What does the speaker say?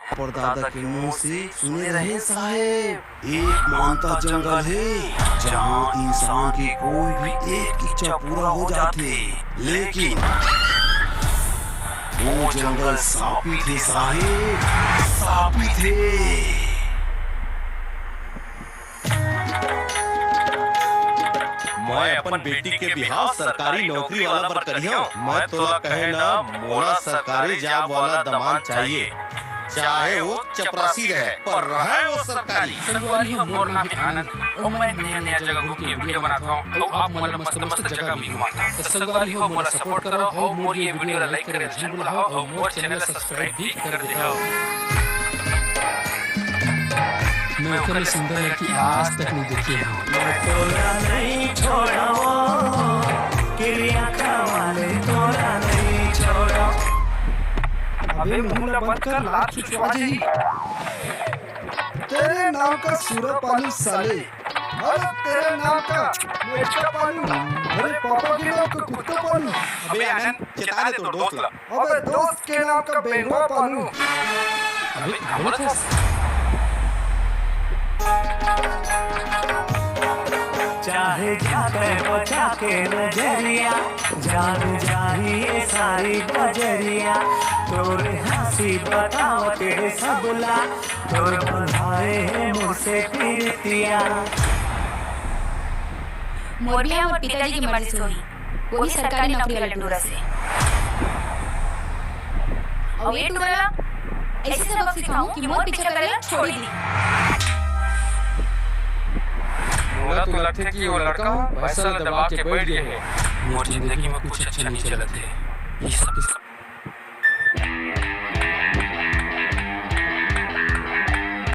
परदादा के मुंह से सुने रहे साहेब, एक मानता जंगल है जहाँ इंसान की कोई भी एक इच्छा पूरा हो जाती, लेकिन वो जंगल सांपी थे साहेब, सांपी थे। मैं अपन बेटी के बिहाव सरकारी नौकरी वाला पर करियो। मैं तोला कहे ना, मोला सरकारी जॉब वाला दमाद चाहिए, चाहे वो चपरासी रहे पर रहे वो सरकारी। संगवारी हो मोर नाम है आनंद और मैं नया नया जगह घूम के वीडियो बनाता हूँ और आप मोला मस्त मस्त जगह भी घुमाता। तो संगवारी हो मोला सपोर्ट करो और मोर ये वीडियो लाइक करे जरूर बुलाओ और मोर चैनल सब्सक्राइब भी कर देओ। मैं उतनी सुंदर लड़की आज तक नहीं देखी है। मैं तोरा नहीं छोड़ा, किरिया खवाले तोरा नहीं छोड़ा। अबे मुंह बंद कर, लात चुचवा जी। तेरे नाम का सूरा पानी साले, अरे तेरे नाम का मेटा पानी, अरे पापा के नाम का कुत्ता पानी। अबे आनंद चेता दे तो दोस्त ला। अबे दोस्त के नाम का बेंगवा पानी। अबे बोलत है चाहे जाके बचा के नजरिया, जान जाहिए सारी बजरिया। तोरे हंसी बतावते सबला, तोर बंधाए मुझसे पीरतिया। मोर भी और पिताजी की मर्जी से हुई, वो भी सरकारी नौकरी वाला टूरा से। और ये टूरा ऐसे सबक सिखाऊं कि मोर पीछे करेला छोड़ दी। मोला तो लगते कि वो लड़का पैसा दबा के बैठ गया है। मोर जिंदगी में कुछ अच्छा नहीं चलत है। ये सब